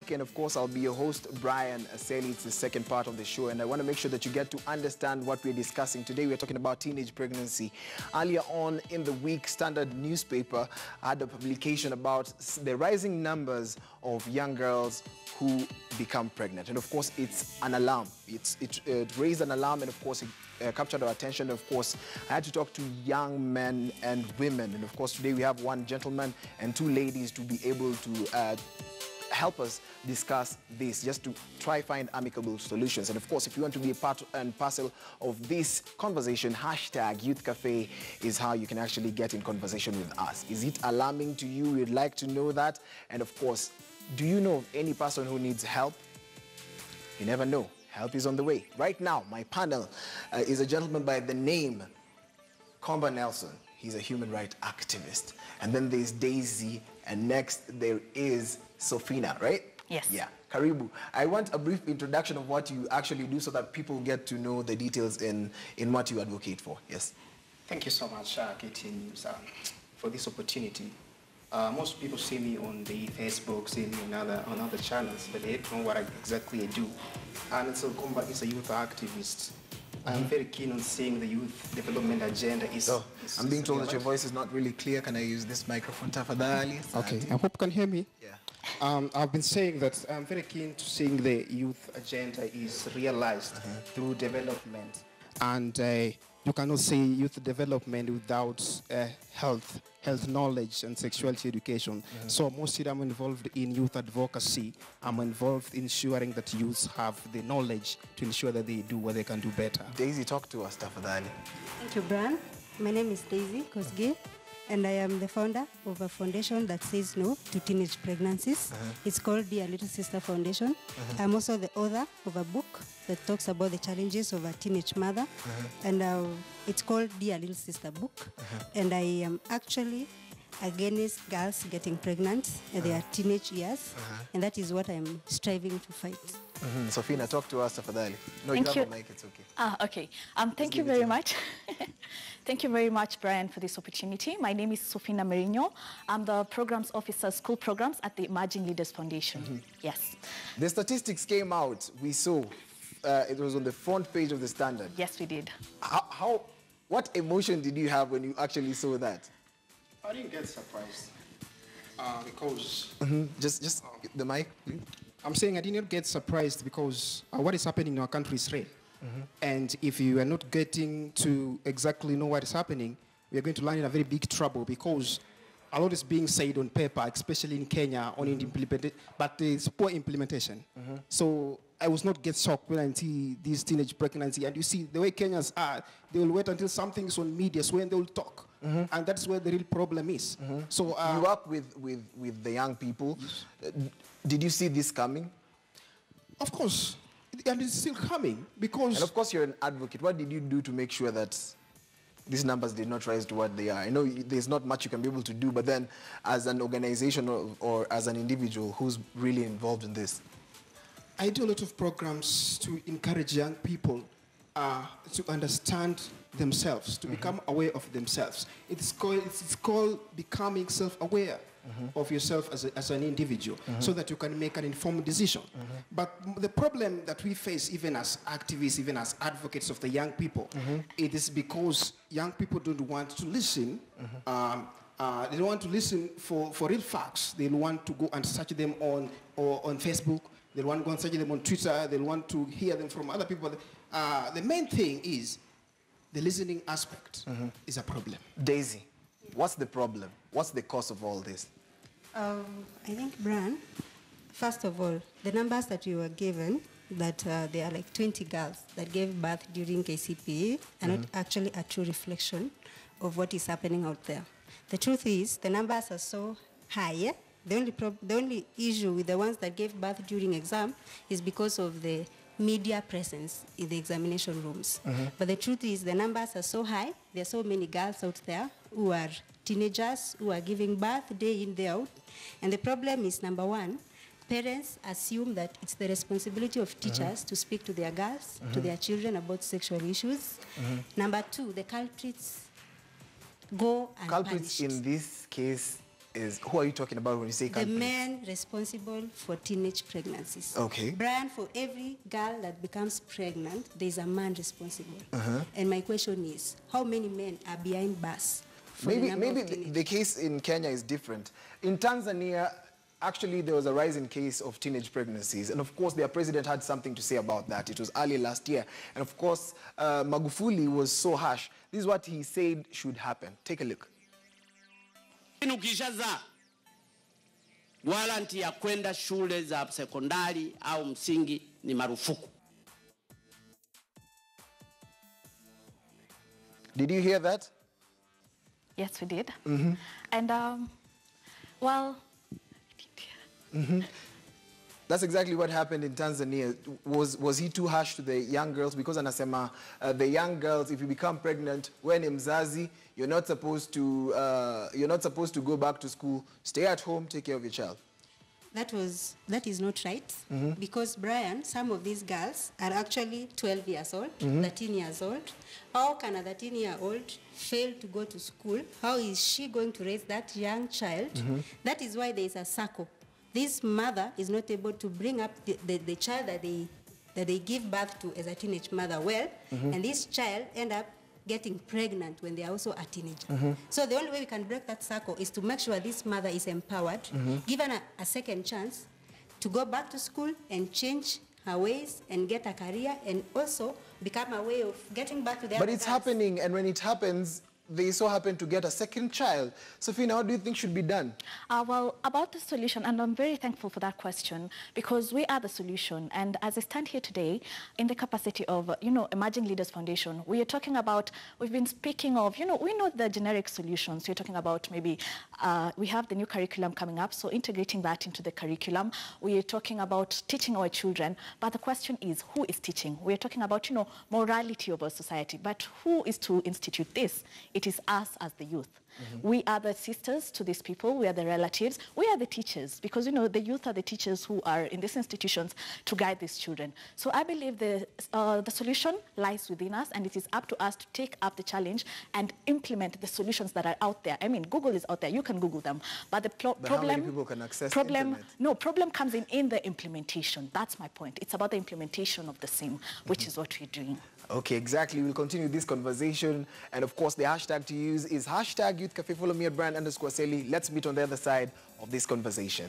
week, and of course I'll be your host, Brian Aseli. It's the second part of the show, and I want to make sure that you get to understand what we're discussing. Today we're talking about teenage pregnancy. Earlier on in the week, Standard newspaper had a publication about the rising numbers of young girls who become pregnant, and of course it's an alarm. It raised an alarm, and of course it captured our attention. Of course, I had to talk to young men and women, and of course today we have one gentleman and two ladies to be able to help us discuss this, just to try find amicable solutions. And of course, if you want to be a part and parcel of this conversation, hashtag Youth Cafe is how you can actually get in conversation with us. Is it alarming to you? We'd like to know that. And of course, do you know of any person who needs help? You never know. Help is on the way. Right now, my panel is a gentleman by the name Comba Nelson. He's a human rights activist. And then there's Daisy, and next there is Sofina, right? Yes. Yeah. Karibu. I want a brief introduction of what you actually do so that people get to know the details in what you advocate for. Yes. Thank you so much, Katie News, for this opportunity. Most people see me on the Facebook, see me on other channels, but they don't know what exactly I do. And so Comba is a youth activist. I'm very keen on seeing the youth development agenda. I'm being told that your voice is not really clear. Can I use this microphone, tafadhali? Okay, I hope you can hear me. Yeah. I've been saying that I'm very keen to seeing the youth agenda is realized through development. And you cannot say youth development without health knowledge and sexuality education. So mostly I'm involved in youth advocacy. I'm involved in ensuring that youths have the knowledge to ensure that they do what they can do better. Daisy, talk to us, tafadhali. Thank you, Brian. My name is Daisy Kosgei, and I am the founder of a foundation that says no to teenage pregnancies. It's called Dear Little Sister Foundation. I'm also the author of a book that talks about the challenges of a teenage mother, and it's called Dear Little Sister Book. And I am actually against girls getting pregnant at their teenage years, and that is what I'm striving to fight. Sofina, talk to us, tafadhali. No, Thank you have a mic, it's okay. Okay. Thank you very much. Thank you very much, Brian, for this opportunity. My name is Sofina Merino. I'm the Programs Officer, School Programs at the Emerging Leaders Foundation. Yes. The statistics came out. We saw. It was on the front page of the Standard. Yes, we did. What emotion did you have when you actually saw that? I didn't get surprised because... Just the mic, please. I'm saying I did not get surprised because what is happening in our country is real. And if you are not getting to exactly know what is happening, we are going to land in a very big trouble because a lot is being said on paper, especially in Kenya, on implementation, but it's poor implementation. So I was not get shocked when I see these teenage pregnancy. And you see the way Kenyans are, they will wait until something's on media, so when they will talk. And that's where the real problem is. So you work with the young people. Yes. Did you see this coming? Of course. And it's still coming because... And of course you're an advocate. What did you do to make sure that these numbers did not rise to what they are? I know there's not much you can be able to do, but then as an organization or as an individual who's really involved in this? I do a lot of programs to encourage young people to understand themselves, to become aware of themselves. It's called becoming self-aware of yourself as an individual, so that you can make an informed decision. But the problem that we face, even as activists, even as advocates of the young people, it is because young people don't want to listen. They don't want to listen for real facts. They want to go and search them on Facebook. They want to go and search them on Twitter. They want to hear them from other people. The main thing is the listening aspect is a problem. Daisy, what's the problem? What's the cause of all this? I think, Brian, first of all, the numbers that you were given, that there are like 20 girls that gave birth during KCPE, are not actually a true reflection of what is happening out there. The truth is, the numbers are so high. The only issue with the ones that gave birth during exam is because of the media presence in the examination rooms. But the truth is, the numbers are so high. There are so many girls out there who are teenagers, who are giving birth day in, day out. And the problem is, number one, parents assume that it's the responsibility of teachers to speak to their girls, to their children about sexual issues. Number two, the culprits go unpunished. Culprits in this case is, who are you talking about when you say countries? The men responsible for teenage pregnancies. Okay. Brian, for every girl that becomes pregnant, there's a man responsible. And my question is, how many men are behind bars? Maybe the case in Kenya is different. In Tanzania, actually, there was a rise in case of teenage pregnancies. And of course, their president had something to say about that. It was early last year. And of course, Magufuli was so harsh. This is what he said should happen. Take a look. Ukishaza waranti ya kwenda shule za sekondari au msingi ni marufuku. Did you hear that? Yes, we did. And, well... That's exactly what happened in Tanzania. Was he too harsh to the young girls? Because anasema the young girls, if you become pregnant, when mzazi, you're not supposed to go back to school. Stay at home, take care of your child. That is not right. Because, Brian, some of these girls are actually 12 years old, 13 years old. How can a 13-year-old fail to go to school? How is she going to raise that young child? That is why there is a circle. This mother is not able to bring up the child that they give birth to as a teenage mother well, and this child end up getting pregnant when they are also a teenager. So the only way we can break that circle is to make sure this mother is empowered, given a second chance to go back to school and change her ways and get a career and also become a way of getting back to their But it's happening, and when it happens, they so happen to get a second child. Safina, what do you think should be done? Well, about the solution, and I'm very thankful for that question, because we are the solution. And as I stand here today, in the capacity of, Emerging Leaders Foundation, we are talking about, we've been speaking of, we know the generic solutions. We're talking about maybe, we have the new curriculum coming up, so integrating that into the curriculum. We are talking about teaching our children, but the question is, who is teaching? We're talking about, morality of our society, but who is to institute this? It is us as the youth. We are the sisters to these people. We are the relatives. We are the teachers because, the youth are the teachers who are in these institutions to guide these children. So I believe the solution lies within us, and it is up to us to take up the challenge and implement the solutions that are out there. I mean, Google is out there. You can Google them. But the problem... how many people can access the internet? No, problem comes in the implementation. That's my point. It's about the implementation of the same, which is what we're doing. Okay, exactly. We'll continue this conversation. And of course, the hashtag to use is #YouthCafe. Follow me at Brian_Sally. Let's meet on the other side of this conversation.